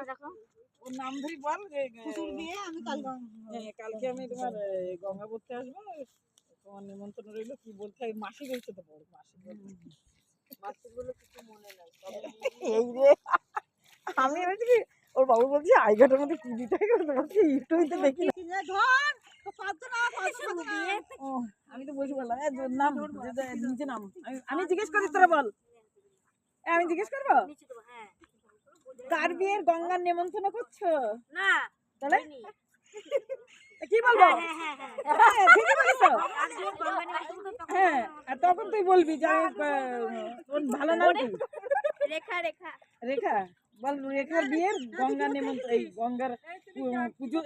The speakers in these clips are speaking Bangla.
ওর নাম ধরি বল যে কালকে আমি তোমার গঙ্গা করতে আসবো, তোমার নিমন্ত্রণ রইলো। কি বলতে হয় মাসি বলছে তো, বড় মাসি মাসি বলে কিছু মনে নাই। এই রে আমি বলছি কি ওর বাবু বলছি আইঘাটের মধ্যে কি দিতে হয় বলছি ইউটিউবে দেখি আমি তো বলছি বললাম নাম নিচে নাম আমি জিজ্ঞেস করি তোরা বল। আমি জিজ্ঞেস করবো কার বিয়ের গঙ্গার নেমন্তন্ন করছো না তাহলে কি বলবো? ঠিকই বলেছো। হ্যাঁ আর তখন তুই বলবি যে তোর ভালো নাম কি? রেখা। রেখা রেখা বল রেখার বিয়ের গঙ্গা নেমন্তন্ন, এই গঙ্গার পুজো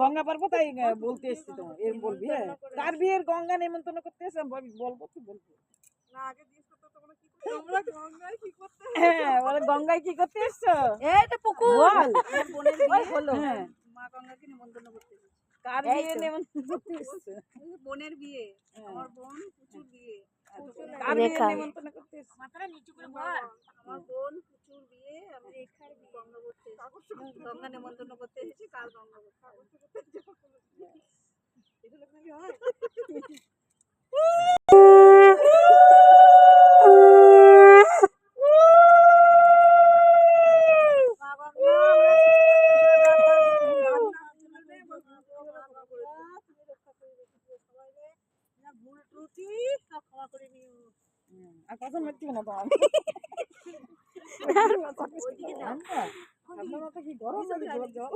গঙ্গা পারবো তাই বলতে এসছি তোমার এরকম বলবি। হ্যাঁ কার বিয়ের গঙ্গা নেমন্তন্ন করতে এসে বলবো তুই বলবি। হ্যাঁ বলে গঙ্গায় কি করতে এসছো? এইটা পুকুর বল বোনের বিয়ে হলো। হ্যাঁ মা গঙ্গাকে নিমন্ত্রণ করতে এসেছে। কার বিয়ে নিমন্ত্রণ করতে এসছো? বোনের বিয়ে, আমার বোন পুচুর বিয়ে। কার বিয়ে নিমন্ত্রণ করতে এসছো? মাথাটা নিচু করে বল। আমার বোন পুচুর বিয়ে, আমি রেখার বিয়ে গঙ্গা করতে এসেছি। গঙ্গা নিমন্ত্রণ করতে এসেছি, কার গঙ্গা করতে এগুলো কি হয়? আর কথা মারছি না তো আমি কি গরম লাগে জল